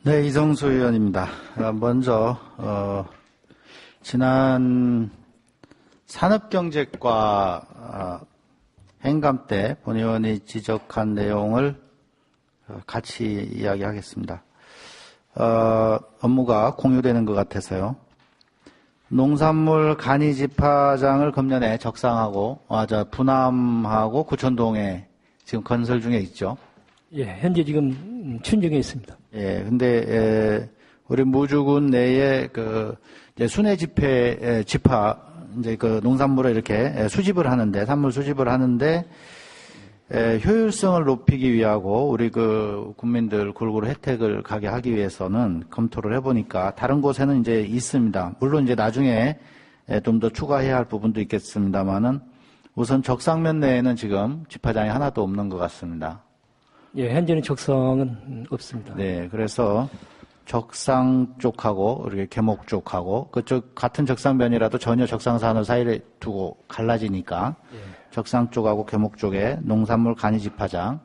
네, 이성수 의원입니다. 먼저 지난 산업경제과 행감 때 본 의원이 지적한 내용을 같이 이야기하겠습니다. 업무가 공유되는 것 같아서요. 농산물 간이집화장을 금년에 적상하고 분함하고 구천동에 지금 건설 중에 있죠. 예, 현재 지금 춘정에 있습니다. 예, 근데 우리 무주군 내에 이제 순회 집화 이제 농산물을 이렇게 수집을 하는데 산물 수집을 하는데 효율성을 높이기 위하고 우리 국민들 골고루 혜택을 가게 하기 위해서는 검토를 해보니까 다른 곳에는 이제 있습니다. 물론 이제 나중에 좀 더 추가해야 할 부분도 있겠습니다만은 우선 적상면 내에는 지금 집화장이 하나도 없는 것 같습니다. 예, 현재는 적상은 없습니다. 네, 그래서 적상 쪽하고 이렇게 계목 쪽하고 그쪽 같은 적상면이라도 전혀 적상산을 사이에 두고 갈라지니까 적상 쪽하고 계목 쪽에 농산물 간이집화장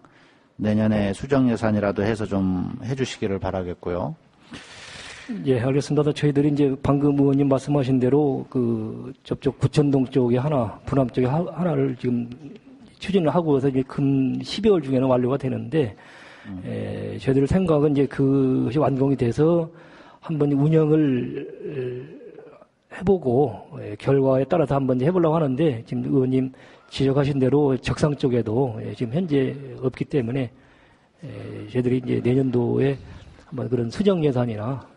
내년에 수정 예산이라도 해서 좀 해주시기를 바라겠고요. 예, 알겠습니다. 저희들이 이제 방금 의원님 말씀하신 대로 저쪽 구천동 쪽에 하나, 분함 쪽에 하나를 지금 추진을 하고서 이제 금 12월 중에는 완료가 되는데, 저희들 생각은 이제 그것이 완공이 돼서 한번 운영을 해보고, 결과에 따라서 한번 해보려고 하는데, 지금 의원님 지적하신 대로 적상 쪽에도 지금 현재 없기 때문에, 저희들이 이제 내년도에 한번 그런 수정 예산이나,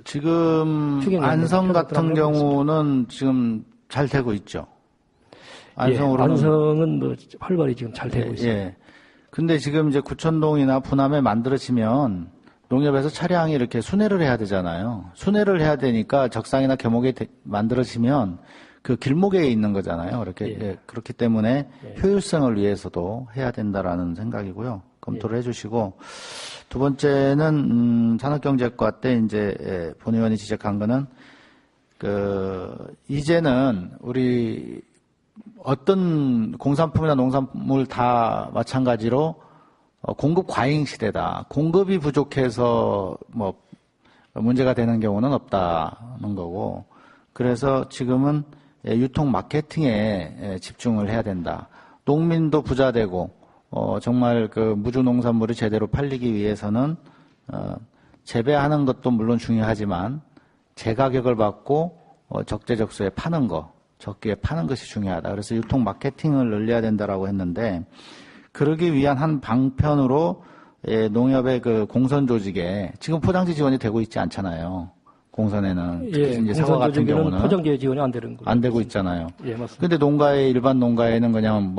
지금 안성 같은 경우는 지금 잘 되고 있죠. 안성으로는. 안성은 활발히 지금 잘 되고 있습니다. 예. 근데 지금 이제 구천동이나 분함에 만들어지면 농협에서 차량이 이렇게 순회를 해야 되잖아요. 순회를 해야 되니까 적상이나 계목에 만들어지면 그 길목에 있는 거잖아요. 이렇게 그렇기 때문에 효율성을 위해서도 해야 된다라는 생각이고요. 검토를 해주시고 두 번째는 산업경제과 때 이제 본 의원이 지적한 거는 이제는 우리 어떤 공산품이나 농산물 다 마찬가지로 공급 과잉 시대다. 공급이 부족해서 문제가 되는 경우는 없다는 거고 그래서 지금은 유통 마케팅에 집중을 해야 된다. 농민도 부자되고 정말 무주 농산물이 제대로 팔리기 위해서는 재배하는 것도 물론 중요하지만 제가격을 받고 적재적소에 파는 거 적기에 파는 것이 중요하다. 그래서 유통 마케팅을 늘려야 된다라고 했는데 그러기 위한 한 방편으로 농협의 공선 조직에 지금 포장지 지원이 되고 있지 않잖아요. 공선에는 특히 이제 사과 같은 경우는 포장지 지원이 안 되는 거죠. 안 되고 있잖아요. 예, 맞습니다. 근데 일반 농가에는 그냥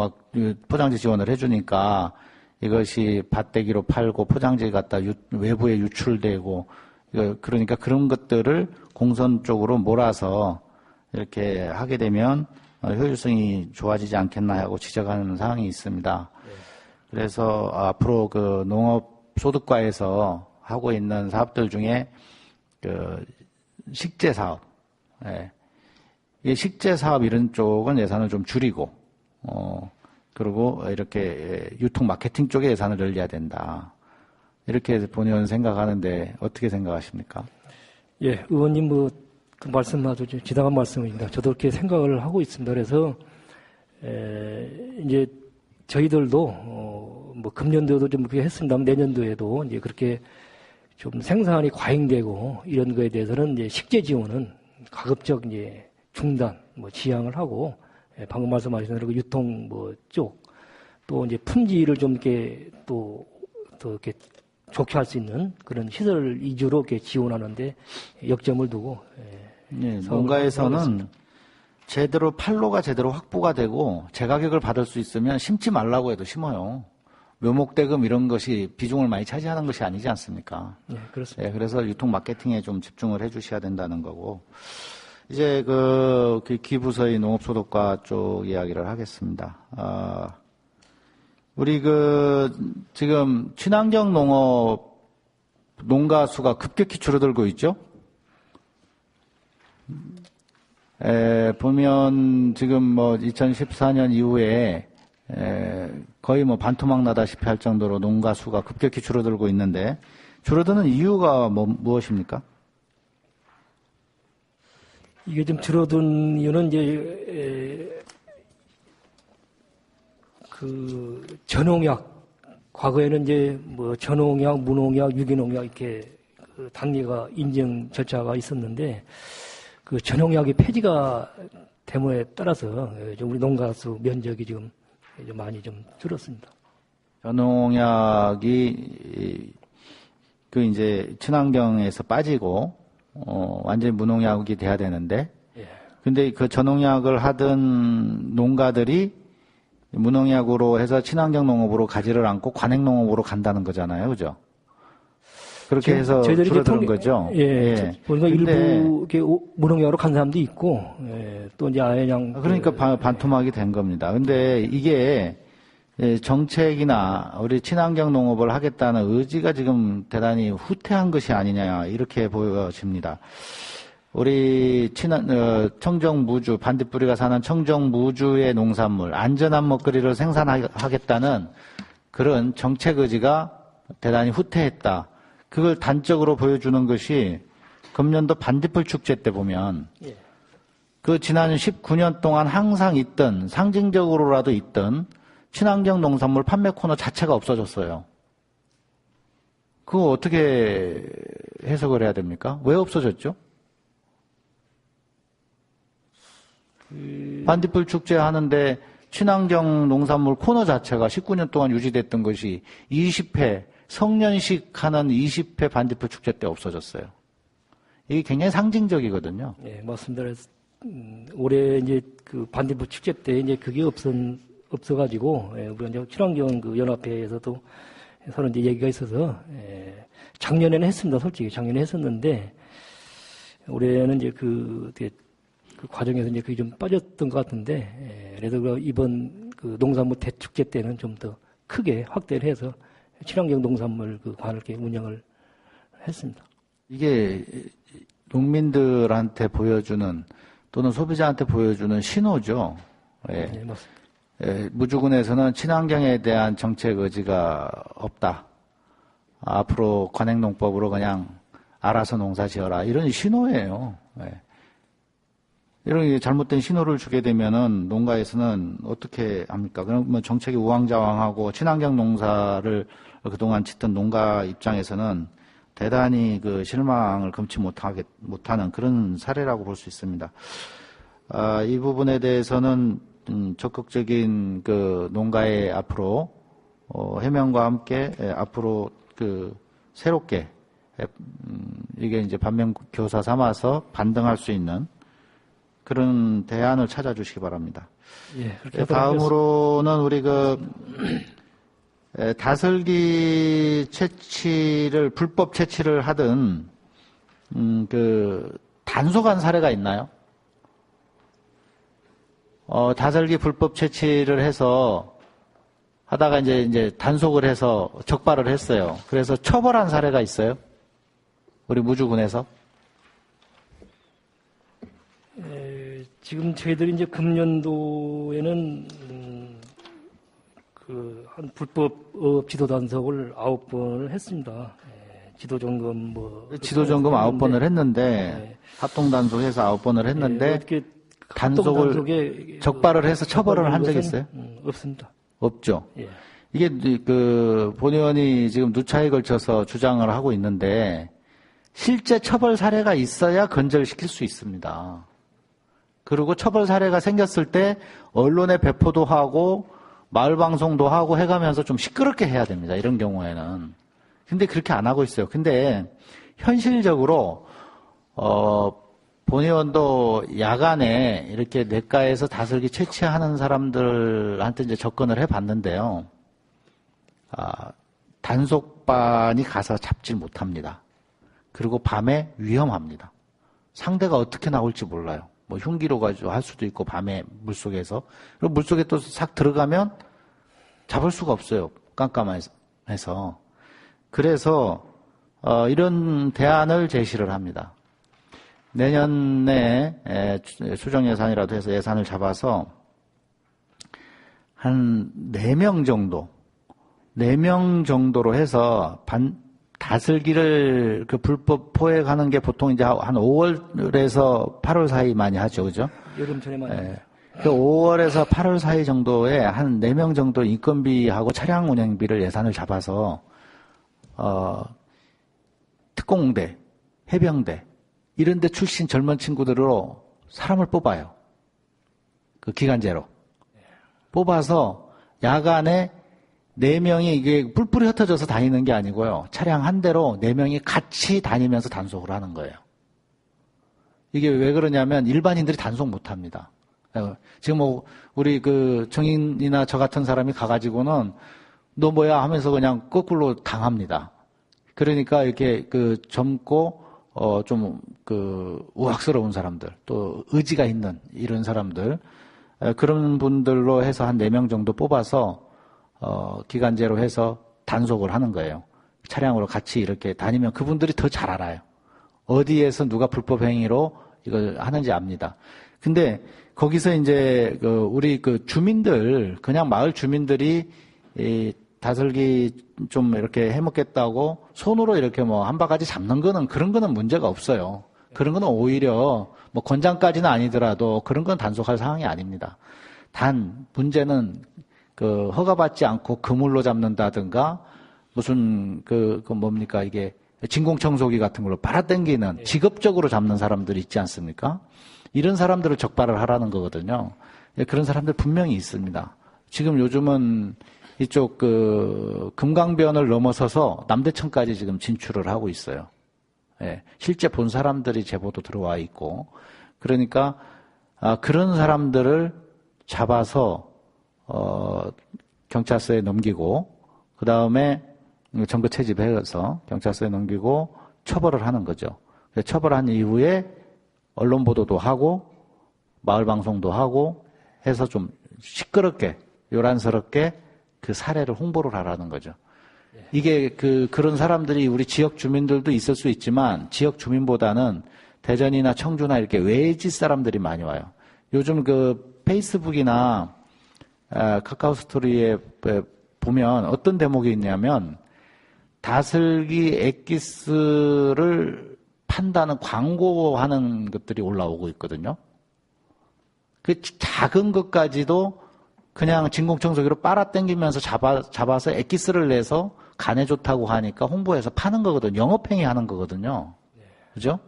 포장지 지원을 해주니까 이것이 밭대기로 팔고 포장지 갖다 외부에 유출되고 그러니까 그런 것들을 공선 쪽으로 몰아서 이렇게 하게 되면 효율성이 좋아지지 않겠나 하고 지적하는 사항이 있습니다. 그래서 앞으로 농업소득과에서 하고 있는 사업들 중에 식재 사업, 이 식재 사업 이런 쪽은 예산을 좀 줄이고, 그리고 이렇게 유통 마케팅 쪽에 예산을 늘려야 된다. 이렇게 본 의원 생각하는데 어떻게 생각하십니까? 예, 의원님 그 말씀 아주 지당한 말씀입니다. 저도 그렇게 생각을 하고 있습니다. 그래서 이제 저희들도 금년도에도 좀 그렇게 했습니다만 내년도에도 이제 그렇게 좀 생산이 과잉되고 이런 거에 대해서는 이제 식재 지원은 가급적 이제 중단, 지양을 하고 방금 말씀하신 대로 유통 쪽 또 이제 품질을 좀 이렇게 더 이렇게 좋게 할 수 있는 그런 시설 위주로 이렇게 지원하는데 역점을 두고. 네, 농가에서는 제대로 판로가 제대로 확보가 되고 제가격을 받을 수 있으면 심지 말라고 해도 심어요. 묘목대금 이런 것이 비중을 많이 차지하는 것이 아니지 않습니까? 네, 그렇습니다. 그래서 유통 마케팅에 좀 집중을 해주셔야 된다는 거고 이제 기부서의 농업소득과 쪽 이야기를 하겠습니다. 우리 지금 친환경 농가 수가 급격히 줄어들고 있죠. 보면 지금 2014년 이후에 거의 뭐 반토막 나다시피 할 정도로 농가 수가 급격히 줄어들고 있는데 줄어드는 이유가 무엇입니까? 이게 좀 줄어든 이유는 이제 그 전농약, 과거에는 이제 뭐 전농약, 무농약, 유기농약 이렇게 그 단계가 인증 절차가 있었는데 그 전농약이 폐지가 됨에 따라서 우리 농가 수 면적이 지금 좀 많이 좀 줄었습니다. 전농약이 그 이제 친환경에서 빠지고 완전히 무농약이 돼야 되는데, 근데 그 전농약을 하던 농가들이 무농약으로 해서 친환경 농업으로 가지를 않고 관행 농업으로 간다는 거잖아요, 그죠? 그렇게 해서 줄어드는 거죠. 보니까 일부 이렇게 무농약으로 간 사람도 있고, 또 이제 아예 그냥 그러니까 반토막이 된 겁니다. 근데 이게 정책이나 우리 친환경 농업을 하겠다는 의지가 지금 대단히 후퇴한 것이 아니냐 이렇게 보여집니다. 우리 청정무주, 반딧불이가 사는 청정무주의 농산물, 안전한 먹거리를 생산하겠다는 그런 정책 의지가 대단히 후퇴했다. 그걸 단적으로 보여주는 것이 금년도 반딧불 축제 때 보면 그 지난 19년 동안 항상 있던, 상징적으로라도 있던 친환경 농산물 판매 코너 자체가 없어졌어요. 그거 어떻게 해석을 해야 됩니까? 왜 없어졌죠? 반딧불 축제 하는데 친환경 농산물 코너 자체가 19년 동안 유지됐던 것이 20회, 성년식 하는 20회 반딧불 축제 때 없어졌어요. 이게 굉장히 상징적이거든요. 네, 맞습니다. 올해 이제 그 반딧불 축제 때 이제 그게 없어가지고, 우리 이제 친환경 그 연합회에서도 서로 이제 얘기가 있어서, 작년에는 했습니다. 솔직히 작년에 했었는데, 올해는 이제 그 과정에서 이제 그게 좀 빠졌던 것 같은데, 그래도 이번 그 농산물 대축제 때는 좀 더 크게 확대를 해서 친환경 농산물 그 관을 이렇게 운영을 했습니다. 이게 농민들한테 보여주는 또는 소비자한테 보여주는 신호죠. 네, 맞습니다. 무주군에서는 친환경에 대한 정책 의지가 없다. 앞으로 관행농법으로 그냥 알아서 농사 지어라. 이런 신호예요. 이런 잘못된 신호를 주게 되면은 농가에서는 어떻게 합니까? 그러면 정책이 우왕좌왕하고 친환경 농사를 그동안 짓던 농가 입장에서는 대단히 그 실망을 금치 못하는 그런 사례라고 볼 수 있습니다. 이 부분에 대해서는 적극적인 그 농가의 앞으로 해명과 함께 앞으로 그 새롭게 이게 이제 반면교사 삼아서 반등할 수 있는 그런 대안을 찾아주시기 바랍니다. 다음으로는 우리 다슬기 채취를 불법 채취를 하던 단속한 사례가 있나요? 다슬기 불법 채취를 해서 하다가 이제 단속을 해서 적발을 했어요. 그래서 처벌한 사례가 있어요? 우리 무주군에서? 지금 저희들이 이제 금년도에는 한 불법 지도 단속을 9번을 했습니다. 지도 점검 지도 점검 9번을 했는데 합동 단속해서 9번을 했는데 단속을 적발을 해서 처벌을 한 적이 있어요? 없습니다. 없죠. 이게 본 의원이 지금 누차에 걸쳐서 주장을 하고 있는데 실제 처벌 사례가 있어야 건절시킬 수 있습니다. 그리고 처벌 사례가 생겼을 때 언론에 배포도 하고 마을 방송도 하고 해가면서 좀 시끄럽게 해야 됩니다. 이런 경우에는. 근데 그렇게 안 하고 있어요. 근데 현실적으로 본 의원도 야간에 이렇게 냇가에서 다슬기 채취하는 사람들한테 이제 접근을 해봤는데요. 단속반이 가서 잡질 못합니다. 그리고 밤에 위험합니다. 상대가 어떻게 나올지 몰라요. 흉기로 가지고 할 수도 있고 밤에 물속에서. 그리고 물속에 또 싹 들어가면 잡을 수가 없어요. 깜깜해서. 그래서 이런 대안을 제시를 합니다. 내년에 수정 예산이라도 해서 예산을 잡아서 한 4명 정도, 4명 정도로 해서 다슬기를 그 불법 포획하는 게 보통 이제 한 5월에서 8월 사이 많이 하죠. 그죠? 여름 전에 많이. 예. 그 5월에서 8월 사이 정도에 한 4명 정도 인건비하고 차량 운행비를 예산을 잡아서, 특공대, 해병대, 이런 데 출신 젊은 친구들로 사람을 뽑아요. 그 기간제로. 뽑아서 야간에 4명이 이게 뿔뿔이 흩어져서 다니는 게 아니고요. 차량 한 대로 4명이 같이 다니면서 단속을 하는 거예요. 이게 왜 그러냐면 일반인들이 단속 못 합니다. 지금 뭐 우리 그 정인이나 저 같은 사람이 가가지고는 너 뭐야 하면서 그냥 거꾸로 당합니다. 그러니까 이렇게 그 젊고 좀 그 우악스러운 사람들, 또 의지가 있는 이런 사람들, 그런 분들로 해서 한 4명 정도 뽑아서 기간제로 해서 단속을 하는 거예요. 차량으로 같이 이렇게 다니면 그분들이 더 잘 알아요. 어디에서 누가 불법 행위로 이걸 하는지 압니다. 근데 거기서 이제 우리 그 주민들, 그냥 마을 주민들이 이 다슬기 좀 이렇게 해먹겠다고 손으로 이렇게 뭐 한 바가지 잡는 거는, 그런 거는 문제가 없어요. 그런 거는 오히려 뭐 권장까지는 아니더라도 그런 건 단속할 상황이 아닙니다. 단 문제는 그 허가받지 않고 그물로 잡는다든가 무슨 그 뭡니까 이게 진공청소기 같은 걸로 빨아당기는 직업적으로 잡는 사람들이 있지 않습니까? 이런 사람들을 적발을 하라는 거거든요. 그런 사람들 분명히 있습니다. 지금 요즘은 이쪽 그 금강변을 넘어서서 남대천까지 지금 진출을 하고 있어요. 예, 실제 본 사람들이 제보도 들어와 있고, 그러니까 그런 사람들을 잡아서 경찰서에 넘기고, 그 다음에 점거 채집해서 경찰서에 넘기고 처벌을 하는 거죠. 처벌한 이후에 언론 보도도 하고 마을 방송도 하고 해서 좀 시끄럽게 요란스럽게 그 사례를 홍보를 하라는 거죠. 이게 그런 사람들이 우리 지역 주민들도 있을 수 있지만 지역 주민보다는 대전이나 청주나 이렇게 외지 사람들이 많이 와요. 요즘 그 페이스북이나 카카오 스토리에 보면 어떤 대목이 있냐면 다슬기 엑기스를 판다는 광고하는 것들이 올라오고 있거든요. 그 작은 것까지도 그냥 진공청소기로 빨아당기면서 잡아서 엑기스를 내서 간에 좋다고 하니까 홍보해서 파는 거거든요. 영업행위 하는 거거든요. 그죠?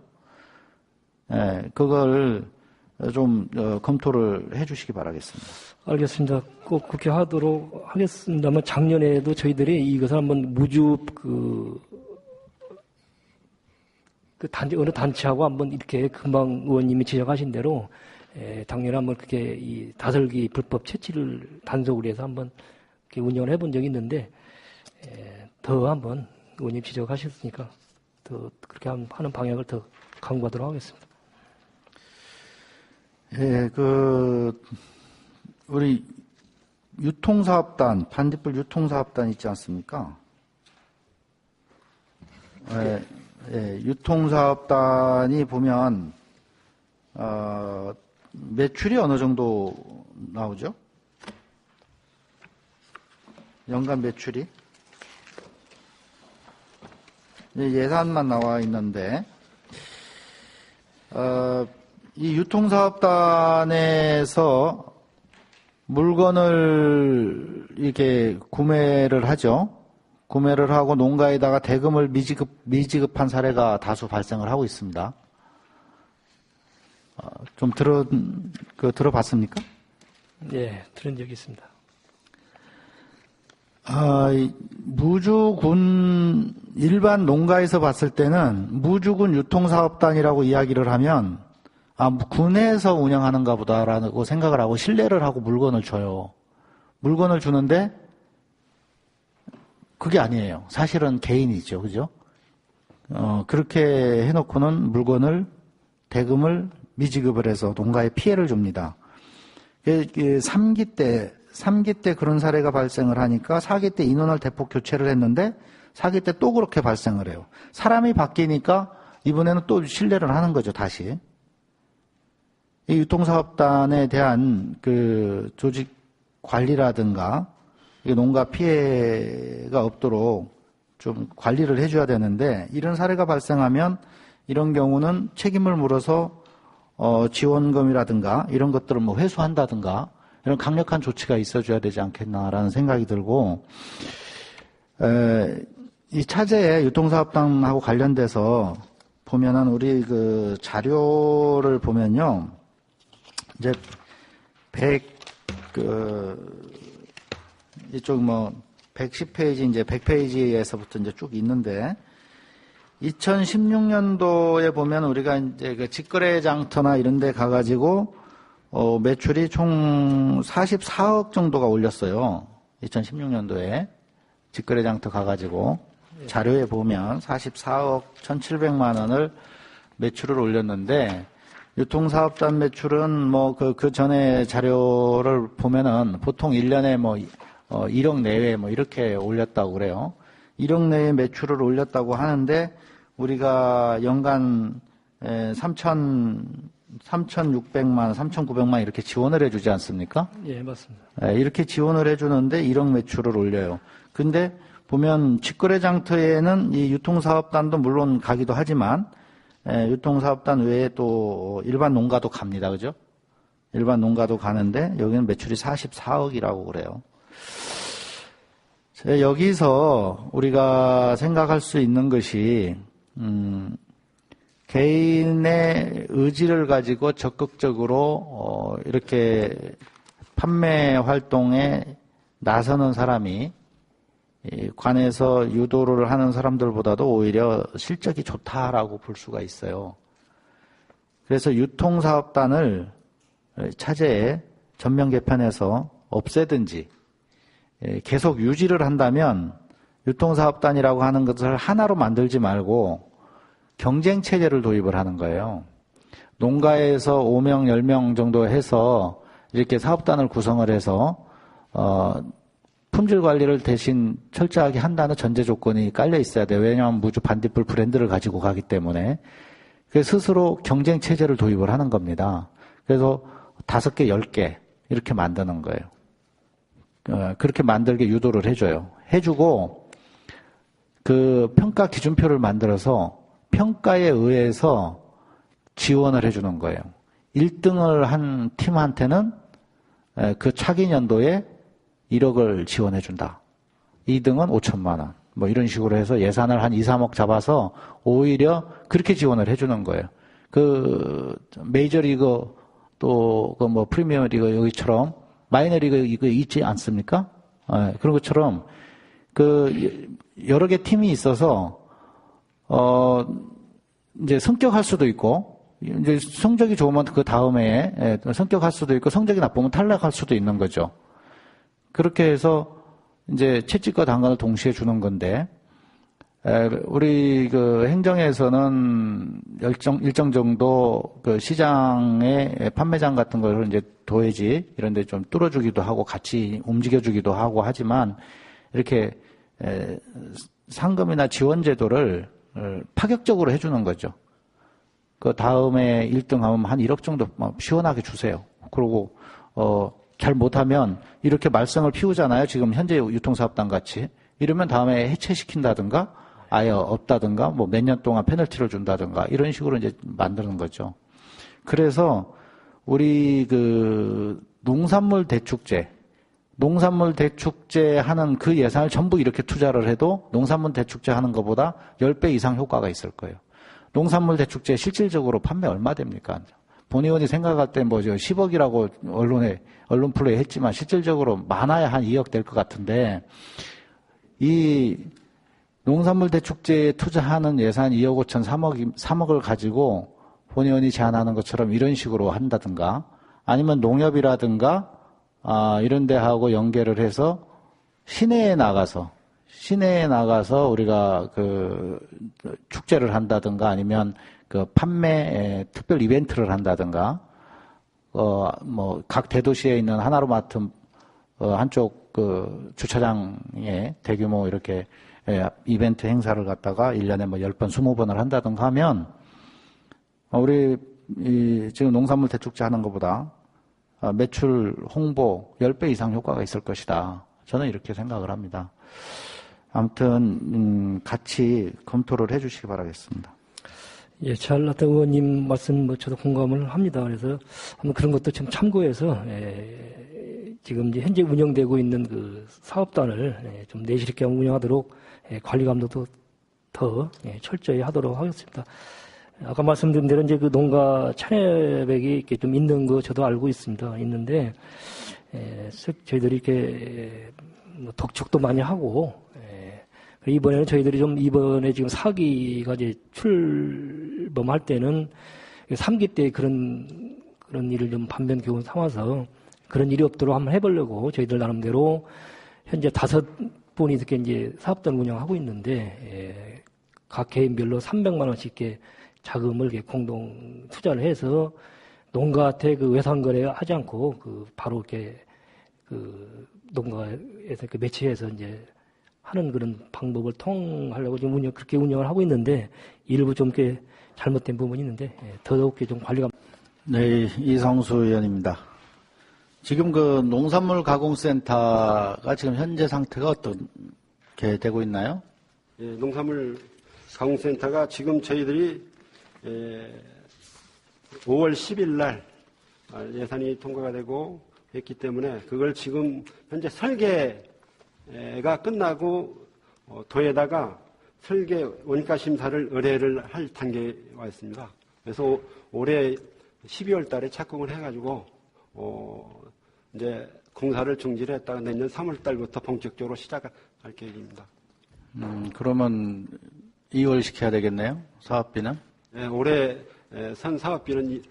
네, 그걸 좀 검토를 해 주시기 바라겠습니다. 알겠습니다. 꼭 그렇게 하도록 하겠습니다만 작년에도 저희들이 이것을 한번 무주 어느 단체하고 한번 이렇게 금방 의원님이 지적하신 대로 당연히 한번 그렇게 이 다슬기 불법 채취를 단속을 해서 한번 이렇게 운영을 해본 적이 있는데 더 한번 의원님 지적하셨으니까 더 그렇게 하는 방향을 더 강구하도록 하겠습니다. 예, 우리 유통사업단, 반딧불 유통사업단 있지 않습니까? 유통사업단이 보면, 매출이 어느 정도 나오죠? 연간 매출이? 예산만 나와 있는데, 이 유통사업단에서 물건을 이렇게 구매를 하죠. 구매를 하고 농가에다가 대금을 미지급한 사례가 다수 발생을 하고 있습니다. 좀 들어봤습니까? 네, 들은 적이 있습니다. 무주군 일반 농가에서 봤을 때는 무주군 유통사업단이라고 이야기를 하면 군에서 운영하는가 보다라고 생각을 하고 신뢰를 하고 물건을 줘요. 물건을 주는데 그게 아니에요. 사실은 개인이죠. 그죠? 그렇게 해놓고는 대금을 미지급을 해서 농가에 피해를 줍니다. 3기 때 그런 사례가 발생을 하니까 4기 때 인원을 대폭 교체를 했는데 4기 때 또 그렇게 발생을 해요. 사람이 바뀌니까 이번에는 또 신뢰를 하는 거죠, 다시. 이 유통사업단에 대한 그 조직 관리라든가 농가 피해가 없도록 좀 관리를 해줘야 되는데 이런 사례가 발생하면 이런 경우는 책임을 물어서 지원금이라든가 이런 것들을 뭐 회수한다든가 이런 강력한 조치가 있어줘야 되지 않겠나라는 생각이 들고 이 차제의 유통사업단하고 관련돼서 보면은 우리 그 자료를 보면요 이제 이쪽 뭐 110페이지 이제 100페이지에서부터 이제 쭉 있는데 2016년도에 보면 우리가 이제 그 직거래 장터나 이런 데 가가지고 매출이 총 44억 정도가 올렸어요. 2016년도에 직거래 장터 가가지고 자료에 보면 44억 1,700만 원을 매출을 올렸는데 유통사업단 매출은 뭐 그 전에 자료를 보면은 보통 1년에 뭐 1억 내외 뭐 이렇게 올렸다고 그래요. 1억 내외 매출을 올렸다고 하는데 우리가 연간 3,600만, 3,900만 이렇게 지원을 해주지 않습니까? 예, 맞습니다. 이렇게 지원을 해주는데 1억 매출을 올려요. 근데 보면 직거래 장터에는 이 유통사업단도 물론 가기도 하지만 유통사업단 외에 또 일반 농가도 갑니다. 그죠? 일반 농가도 가는데 여기는 매출이 44억이라고 그래요. 여기서 우리가 생각할 수 있는 것이 개인의 의지를 가지고 적극적으로 이렇게 판매 활동에 나서는 사람이 관에서 유도를 하는 사람들보다도 오히려 실적이 좋다라고 볼 수가 있어요. 그래서 유통사업단을 차제에 전면 개편해서 없애든지 계속 유지를 한다면 유통사업단이라고 하는 것을 하나로 만들지 말고 경쟁체제를 도입을 하는 거예요. 농가에서 5명, 10명 정도 해서 이렇게 사업단을 구성을 해서 품질 관리를 대신 철저하게 한다는 전제 조건이 깔려 있어야 돼요. 왜냐하면 무주 반딧불 브랜드를 가지고 가기 때문에. 그래서 스스로 경쟁체제를 도입을 하는 겁니다. 그래서 5개, 10개 이렇게 만드는 거예요. 그렇게 만들게 유도를 해줘요. 해주고 그 평가 기준표를 만들어서 평가에 의해서 지원을 해주는 거예요. 1등을 한 팀한테는 그 차기 년도에 1억을 지원해준다. 2등은 5천만 원. 뭐 이런 식으로 해서 예산을 한 2, 3억 잡아서 오히려 그렇게 지원을 해주는 거예요. 그 메이저리그 또 그 뭐 프리미어리그 여기처럼 마이너리그 이거 있지 않습니까? 그런 것처럼 그 여러 개 팀이 있어서 이제 성격할 수도 있고 이제 성적이 좋으면 그 다음에 성격할 수도 있고 성적이 나쁘면 탈락할 수도 있는 거죠. 그렇게 해서 이제 채찍과 당근을 동시에 주는 건데 우리 그 행정에서는 일정 정도 그 시장의 판매장 같은 걸 이제 도해지 이런 데 좀 뚫어주기도 하고 같이 움직여주기도 하고 하지만 이렇게 상금이나 지원 제도를 파격적으로 해주는 거죠. 그 다음에 1등 하면 한 1억 정도 시원하게 주세요. 그리고 잘 못하면 이렇게 말썽을 피우잖아요. 지금 현재 유통사업단 같이. 이러면 다음에 해체시킨다든가 아예 없다든가 뭐 몇 년 동안 페널티를 준다든가 이런 식으로 이제 만드는 거죠. 그래서 우리 그 농산물 대축제 하는 그 예산을 전부 이렇게 투자를 해도 농산물 대축제 하는 것보다 10배 이상 효과가 있을 거예요. 농산물 대축제 실질적으로 판매 얼마 됩니까? 본의원이 생각할 때 뭐 10억이라고 언론 플레이 했지만 실질적으로 많아야 한 2억 될 것 같은데 이 농산물 대축제에 투자하는 예산 2억 5천 3억을 가지고 본의원이 제안하는 것처럼 이런 식으로 한다든가 아니면 농협이라든가 이런 데하고 연계를 해서 시내에 나가서 우리가 그 축제를 한다든가 아니면 그 판매 특별 이벤트를 한다든가 뭐 각 대도시에 있는 하나로마트 한쪽 그 주차장에 대규모 이렇게 이벤트 행사를 갖다가 1년에 뭐 10번, 20번을 한다든가 하면 우리 지금 농산물 대축제 하는 것보다 매출 홍보 10배 이상 효과가 있을 것이다. 저는 이렇게 생각을 합니다. 아무튼 같이 검토를 해 주시기 바라겠습니다. 예, 잘났다 의원님 말씀 저도 공감을 합니다. 그래서 한번 그런 것도 좀 참고해서 지금 이제 현재 운영되고 있는 그 사업단을 좀 내실 있게 운영하도록 관리 감독도 더 철저히 하도록 하겠습니다. 아까 말씀드린 대로 이제 그 농가 차례백이 이렇게 좀 있는 거 저도 알고 있습니다. 있는데 저희들이 이렇게 독촉도 많이 하고 이번에는 저희들이 좀 이번에 지금 4기가 이제 출범할 때는 3기 때 그런 일을 좀 반면 교훈 삼아서 그런 일이 없도록 한번 해보려고 저희들 나름대로 현재 5분이 이렇게 이제 사업단 운영하고 있는데 각 개인별로 300만 원씩 이렇게 자금을 이렇게 공동 투자를 해서 농가한테 그 외상거래 하지 않고 그 바로 이렇게 그 농가에서 그 매치해서 이제 하는 그런 방법을 통하려고 지금 그렇게 운영을 하고 있는데 일부 좀 이렇게 잘못된 부분이 있는데 더더욱 좀 관리가. 네, 이성수 의원입니다. 지금 그 농산물 가공센터가 지금 현재 상태가 어떻게 되고 있나요? 예, 농산물 가공센터가 지금 저희들이 5월 10일 날 예산이 통과가 되고 했기 때문에 그걸 지금 현재 설계가 끝나고 도에다가 설계 원가 심사를 의뢰를 할 단계에 와 있습니다. 그래서 올해 12월 달에 착공을 해가지고 이제 공사를 중지를 했다가 내년 3월 달부터 본격적으로 시작할 계획입니다. 그러면 2월 시켜야 되겠네요? 사업비는? 네, 올해 선 사업비는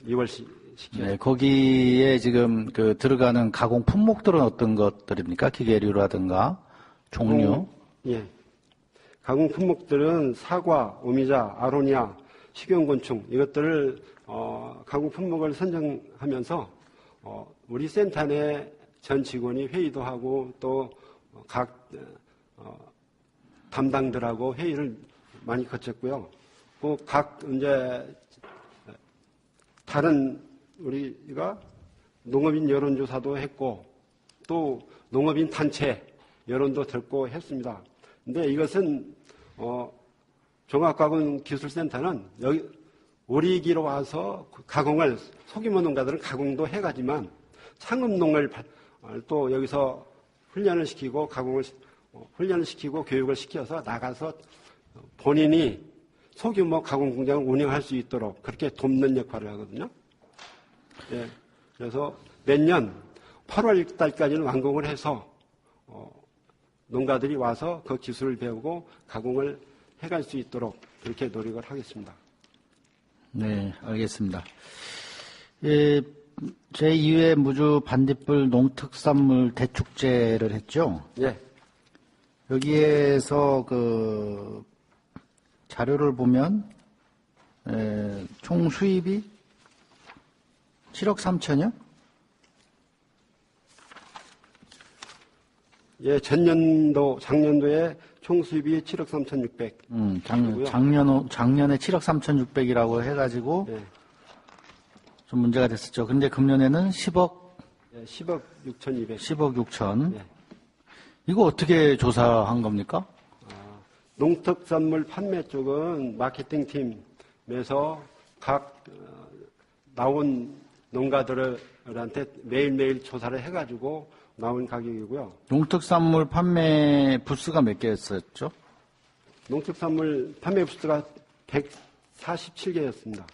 2월 시켜야 네, 거기에 지금 그 들어가는 가공 품목들은 어떤 것들입니까? 기계류라든가 종류? 예. 가공 품목들은 사과, 오미자, 아로니아, 식용곤충 이것들을 가공 품목을 선정하면서 우리 센터 내 전 직원이 회의도 하고 또 각 담당들하고 회의를 많이 거쳤고요. 또 각 이제 다른 우리가 농업인 여론조사도 했고 또 농업인 단체 여론도 듣고 했습니다. 근데 이것은 종합가공기술센터는 여기 오리기로 와서 가공을 소규모 농가들은 가공도 해가지만 상업농을 또 여기서 훈련을 시키고 훈련을 시키고 교육을 시켜서 나가서 본인이 소규모 가공 공장을 운영할 수 있도록 그렇게 돕는 역할을 하거든요. 예, 그래서 내년 8월 달까지는 완공을 해서 농가들이 와서 그 기술을 배우고 가공을 해갈 수 있도록 그렇게 노력을 하겠습니다. 네, 알겠습니다. 예, 제2회 무주 반딧불 농특산물 대축제를 했죠? 예. 여기에서 그 자료를 보면 총 수입이 7억 3천이요? 예, 작년도에 총 수입이 7억 3,600. 작년에 7억 3,600이라고 해가지고 예. 좀 문제가 됐었죠. 근데 금년에는 10억. 예, 10억 6,200. 10억 6천. 예. 이거 어떻게 조사한 겁니까? 농특산물 판매 쪽은 마케팅팀에서 각 나온 농가들한테 매일매일 조사를 해가지고 나온 가격이고요. 농특산물 판매 부스가 몇 개였었죠? 농특산물 판매 부스가 147개였습니다.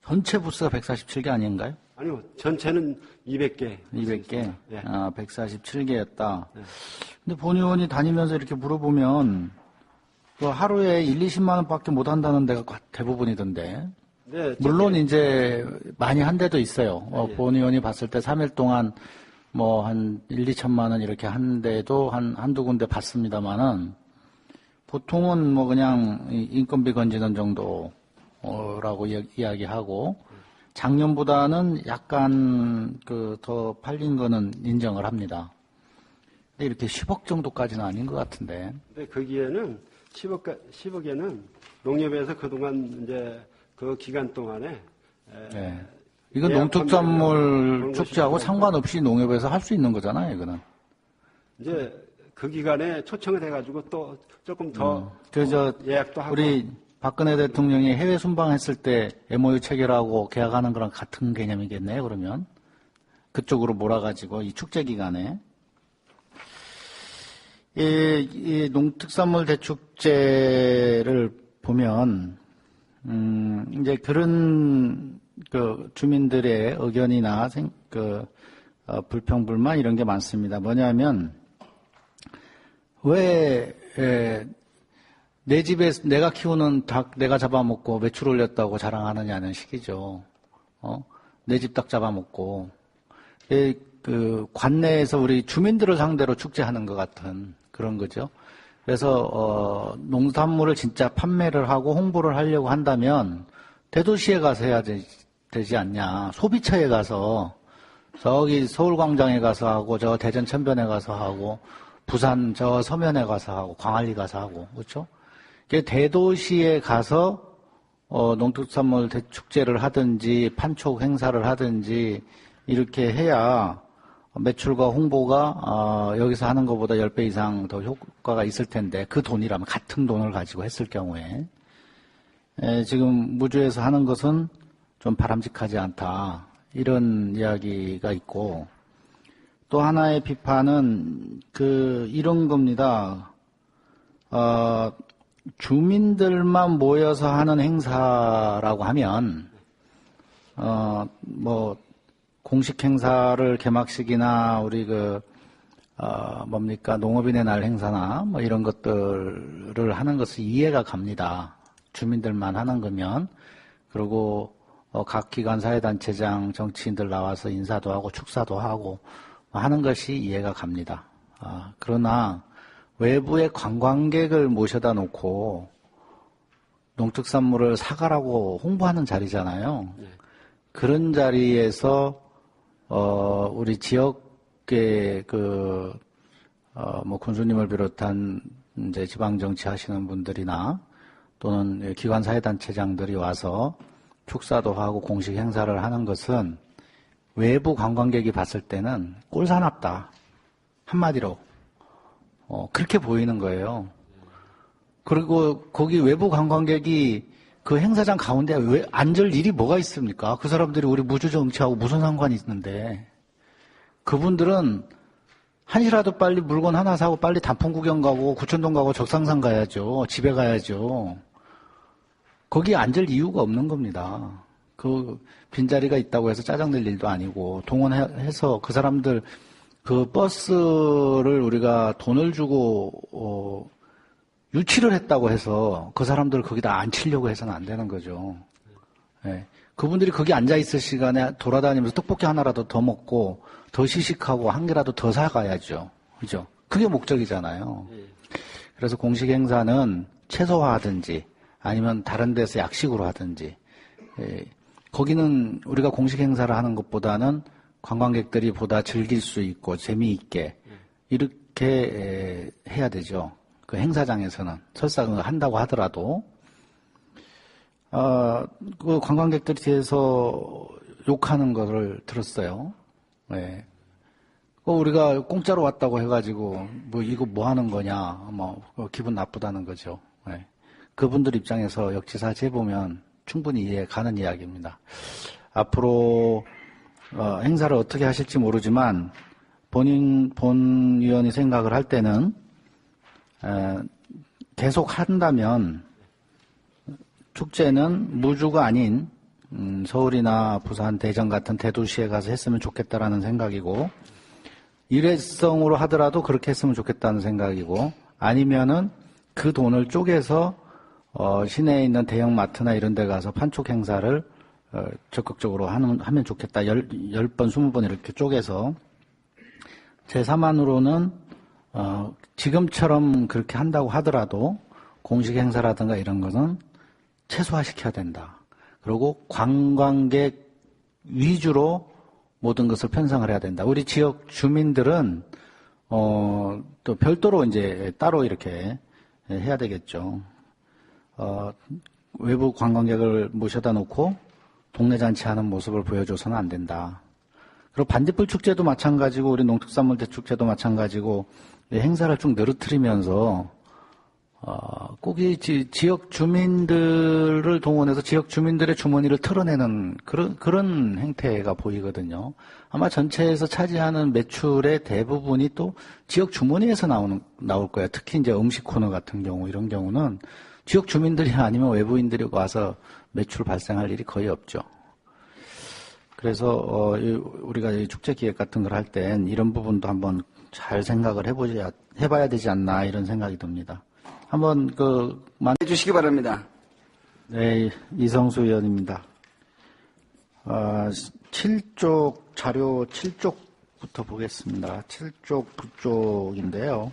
전체 부스가 147개 아닌가요? 아니요, 전체는 200개. 200개? 예. 147개였다. 예. 근데 본 의원이 다니면서 이렇게 물어보면 그 하루에 1, 20만 원밖에 못 한다는 데가 대부분이던데. 네, 물론 이제 많이 한 데도 있어요. 예. 본 의원이 봤을 때 3일 동안 뭐 한 1, 2천만 원 이렇게 한 데도 한두 군데 봤습니다만은 보통은 뭐 그냥 인건비 건지는 정도라고 이야기하고 작년보다는 약간 그 더 팔린 거는 인정을 합니다. 근데 이렇게 10억 정도까지는 아닌 것 같은데. 근데 거기에는 10억에는 농협에서 그동안 이제 그 기간 동안에 네. 이건 예약 농특산물 그런 축제하고 것이 상관없이 농협에서 할 수 있는 거잖아요, 이거는. 이제 그 기간에 초청을 해가지고 또 조금 더 예약도 하고. 우리 박근혜 대통령이 해외 순방했을 때 MOU 체결하고 계약하는 거랑 같은 개념이겠네요, 그러면. 그쪽으로 몰아가지고 이 축제 기간에. 이 농특산물 대축제를 보면, 이제 그런 주민들의 의견이나 불평, 불만 이런 게 많습니다. 뭐냐면, 왜 내 집에 내가 키우는 닭 내가 잡아먹고 매출 올렸다고 자랑하느냐는 식이죠. 내 집 닭 잡아먹고 관내에서 우리 주민들을 상대로 축제하는 것 같은 그런 거죠. 그래서 농산물을 진짜 판매를 하고 홍보를 하려고 한다면 대도시에 가서 해야 되지 않냐. 소비처에 가서 저기 서울광장에 가서 하고 저 대전 천변에 가서 하고 부산 저 서면에 가서 하고 광안리 가서 하고 그렇죠? 대도시에 가서 농특산물 대축제를 하든지 판촉 행사를 하든지 이렇게 해야 매출과 홍보가 여기서 하는 것보다 10배 이상 더 효과가 있을 텐데 그 돈이라면 같은 돈을 가지고 했을 경우에 지금 무주에서 하는 것은 좀 바람직하지 않다 이런 이야기가 있고 또 하나의 비판은 이런 겁니다. 주민들만 모여서 하는 행사라고 하면 공식 행사를 개막식이나 우리 농업인의 날 행사나 이런 것들을 하는 것은 이해가 갑니다. 주민들만 하는 거면 그리고 각 기관 사회단체장 정치인들 나와서 인사도 하고 축사도 하고 하는 것이 이해가 갑니다. 그러나 외부의 관광객을 모셔다 놓고 농특산물을 사가라고 홍보하는 자리잖아요. 네. 그런 자리에서 우리 지역의 군수님을 비롯한 이제 지방 정치 하시는 분들이나 또는 기관 사회단체장들이 와서 축사도 하고 공식 행사를 하는 것은 외부 관광객이 봤을 때는 꼴사납다. 한마디로. 그렇게 보이는 거예요. 그리고 거기 외부 관광객이 그 행사장 가운데 왜 앉을 일이 뭐가 있습니까? 그 사람들이 우리 무주 정치하고 무슨 상관이 있는데. 그분들은 한시라도 빨리 물건 하나 사고 빨리 단풍 구경 가고 구천동 가고 적상산 가야죠. 집에 가야죠. 거기 앉을 이유가 없는 겁니다. 그 빈자리가 있다고 해서 짜증낼 일도 아니고 동원해서 그 사람들 그 버스를 우리가 돈을 주고 유치를 했다고 해서 그 사람들을 거기다 앉히려고 해서는 안 되는 거죠. 네. 그분들이 거기 앉아 있을 시간에 돌아다니면서 떡볶이 하나라도 더 먹고 더 시식하고 한 개라도 더 사가야죠. 그죠? 그게 목적이잖아요. 그래서 공식 행사는 최소화하든지 아니면 다른 데서 약식으로 하든지 거기는 우리가 공식 행사를 하는 것보다는 관광객들이 보다 즐길 수 있고 재미있게 이렇게 해야 되죠. 그 행사장에서는 설사 한다고 하더라도 그 관광객들이 뒤에서 욕하는 거를 들었어요. 네. 우리가 공짜로 왔다고 해가지고 이거 뭐 하는 거냐 기분 나쁘다는 거죠. 네. 그분들 입장에서 역지사지 해보면 충분히 이해 가는 이야기입니다. 앞으로 행사를 어떻게 하실지 모르지만 본 위원이 생각을 할 때는 계속 한다면 축제는 무주가 아닌 서울이나 부산, 대전 같은 대도시에 가서 했으면 좋겠다라는 생각이고 일회성으로 하더라도 그렇게 했으면 좋겠다는 생각이고 아니면은 그 돈을 쪼개서 시내에 있는 대형 마트나 이런 데 가서 판촉 행사를 적극적으로 하면 좋겠다. 10번, 20번 이렇게 쪼개서 제 3안으로는 지금처럼 그렇게 한다고 하더라도 공식 행사라든가 이런 것은 최소화시켜야 된다. 그리고 관광객 위주로 모든 것을 편성을 해야 된다. 우리 지역 주민들은 또 별도로 이제 따로 이렇게 해야 되겠죠. 외부 관광객을 모셔다 놓고 동네 잔치하는 모습을 보여줘서는 안 된다. 그리고 반딧불 축제도 마찬가지고 우리 농특산물 대축제도 마찬가지고 행사를 쭉 늘어뜨리면서 꼭 이 지역 주민들을 동원해서 지역 주민들의 주머니를 털어내는 그런 행태가 보이거든요. 아마 전체에서 차지하는 매출의 대부분이 또 지역 주머니에서 나올 거예요. 특히 이제 음식 코너 같은 경우 이런 경우는 지역 주민들이 아니면 외부인들이 와서 매출 발생할 일이 거의 없죠. 그래서 우리가 이 축제 기획 같은 걸 할 땐 이런 부분도 한번 잘 생각을 해봐야 되지 않나 이런 생각이 듭니다. 한번 해주시기 바랍니다. 네, 이성수 의원입니다. 7쪽 자료 7쪽부터 보겠습니다. 7쪽 9쪽인데요.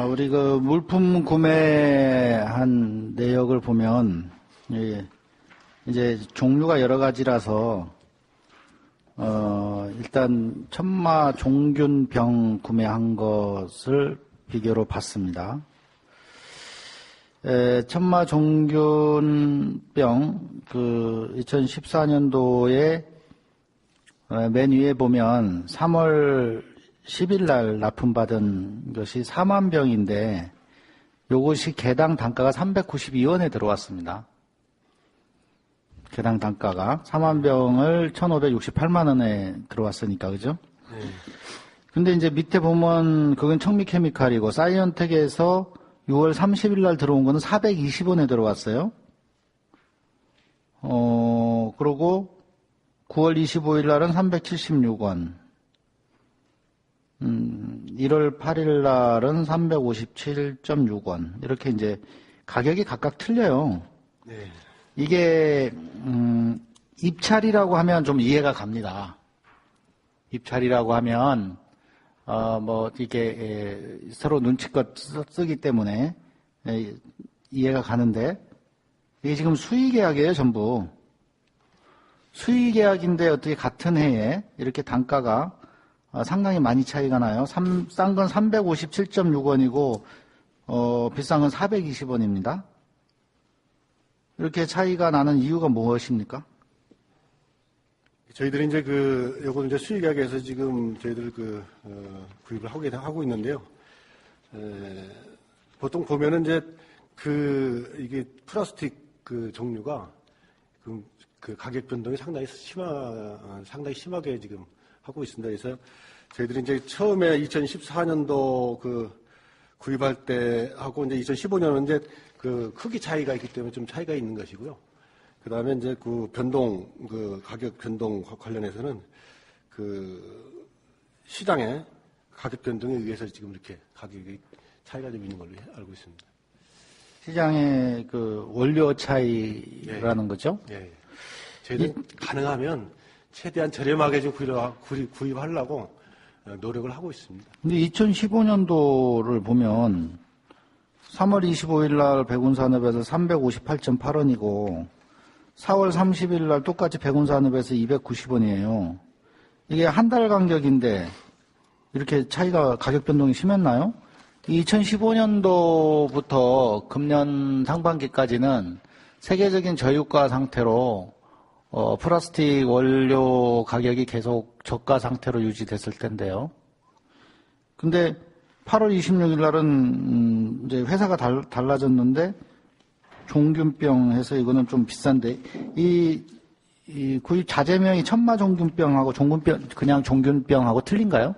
우리 물품 구매한 내역을 보면 이제 종류가 여러 가지라서 일단 천마 종균병 구매한 것을 비교로 봤습니다. 천마 종균병 2014년도에 맨 위에 보면 3월 10일 날 납품받은 것이 4만 병인데 요것이 개당 단가가 392원에 들어왔습니다. 개당 단가가 4만 병을 1,568만 원에 들어왔으니까 그죠? 네. 근데 이제 밑에 보면 그건 청미케미칼이고 사이언텍에서 6월 30일 날 들어온 거는 420원에 들어왔어요. 그리고 9월 25일 날은 376원. 1월 8일 날은 357.6원. 이렇게 이제 가격이 각각 틀려요. 네. 이게 입찰이라고 하면 좀 이해가 갑니다. 입찰이라고 하면 이게 서로 눈치껏 쓰기 때문에 이해가 가는데 이게 지금 수의계약이에요, 전부. 수의계약인데 어떻게 같은 해에 이렇게 단가가 상당히 많이 차이가 나요. 싼 건 357.6원이고 비싼 건 420원입니다. 이렇게 차이가 나는 이유가 무엇입니까? 저희들이 이제 요거는 이제 수의계약에서 지금 저희들 구입을 하고 있는데요. 보통 보면은 이제 이게 플라스틱 종류가 그 가격 변동이 상당히 심하게 지금 하고 있습니다. 그래서 저희들이 이제 처음에 2014년도 구입할 때 하고 이제 2015년은 이제 크기 차이가 있기 때문에 좀 차이가 있는 것이고요. 그 다음에 이제 가격 변동 관련해서는 시장의 가격 변동에 의해서 지금 이렇게 가격이 차이가 좀 있는 걸로 알고 있습니다. 시장의 원료 차이라는 거죠? 예. 저희는 가능하면 최대한 저렴하게 좀 구입하려고 노력을 하고 있습니다. 근데 2015년도를 보면 3월 25일 날 백운산업에서 358.8원이고 4월 30일 날 똑같이 백운산업에서 290원이에요. 이게 한 달 간격인데 이렇게 차이가 가격 변동이 심했나요? 2015년도부터 금년 상반기까지는 세계적인 저유가 상태로 플라스틱 원료 가격이 계속 저가 상태로 유지됐을 텐데요. 근데 8월 26일 날은 이제 회사가 달라졌는데 종균병 해서 이거는 좀 비싼데 이 구입 자재명이 천마 종균병하고 그냥 종균병하고 틀린가요?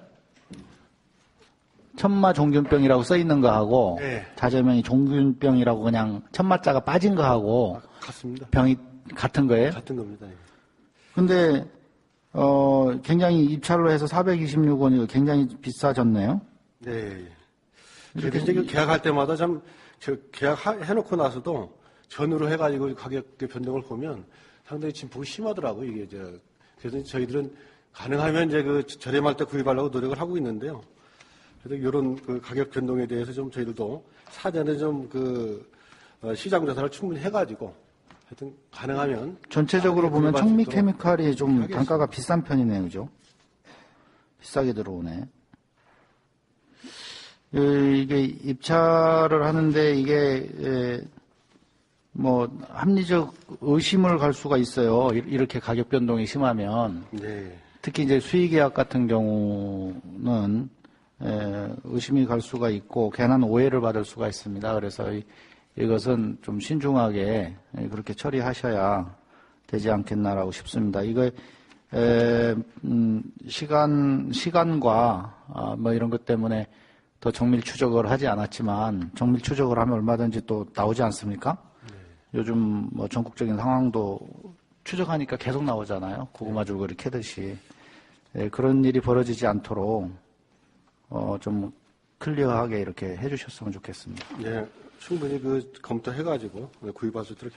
천마 종균병이라고 써 있는 거하고 네. 자재명이 종균병이라고 그냥 천마자가 빠진 거하고 같습니다. 병이 같은 거예요? 같은 겁니다. 근데 굉장히 입찰로 해서 426원이 굉장히 비싸졌네요. 네. 이렇게 이제 계약할 때마다 계약해놓고 나서도 전후로 해가지고 가격 변동을 보면 상당히 진폭이 심하더라고요. 이게 그래서 저희들은 가능하면 이제 저렴할 때 구입하려고 노력을 하고 있는데요. 그래서 이런 가격 변동에 대해서 좀 저희들도 사전에 좀 시장 조사를 충분히 해가지고 하여튼 가능하면 전체적으로 보면 청미케미칼이 좀 단가가 비싼 편이네요, 그죠? 비싸게 들어오네. 이게 입찰을 하는데 이게 뭐 합리적 의심을 갈 수가 있어요. 이렇게 가격 변동이 심하면. 네. 특히 이제 수의계약 같은 경우는 의심이 갈 수가 있고 괜한 오해를 받을 수가 있습니다. 그래서 이것은 좀 신중하게 그렇게 처리하셔야 되지 않겠나라고 싶습니다. 이거 시간과 뭐 이런 것 때문에 더 정밀 추적을 하지 않았지만 정밀 추적을 하면 얼마든지 또 나오지 않습니까? 요즘 뭐 전국적인 상황도 추적하니까 계속 나오잖아요. 고구마 줄거리 캐듯이. 그런 일이 벌어지지 않도록 좀 클리어하게 이렇게 해주셨으면 좋겠습니다. 네, 충분히 검토해가지고 구입할 수 있도록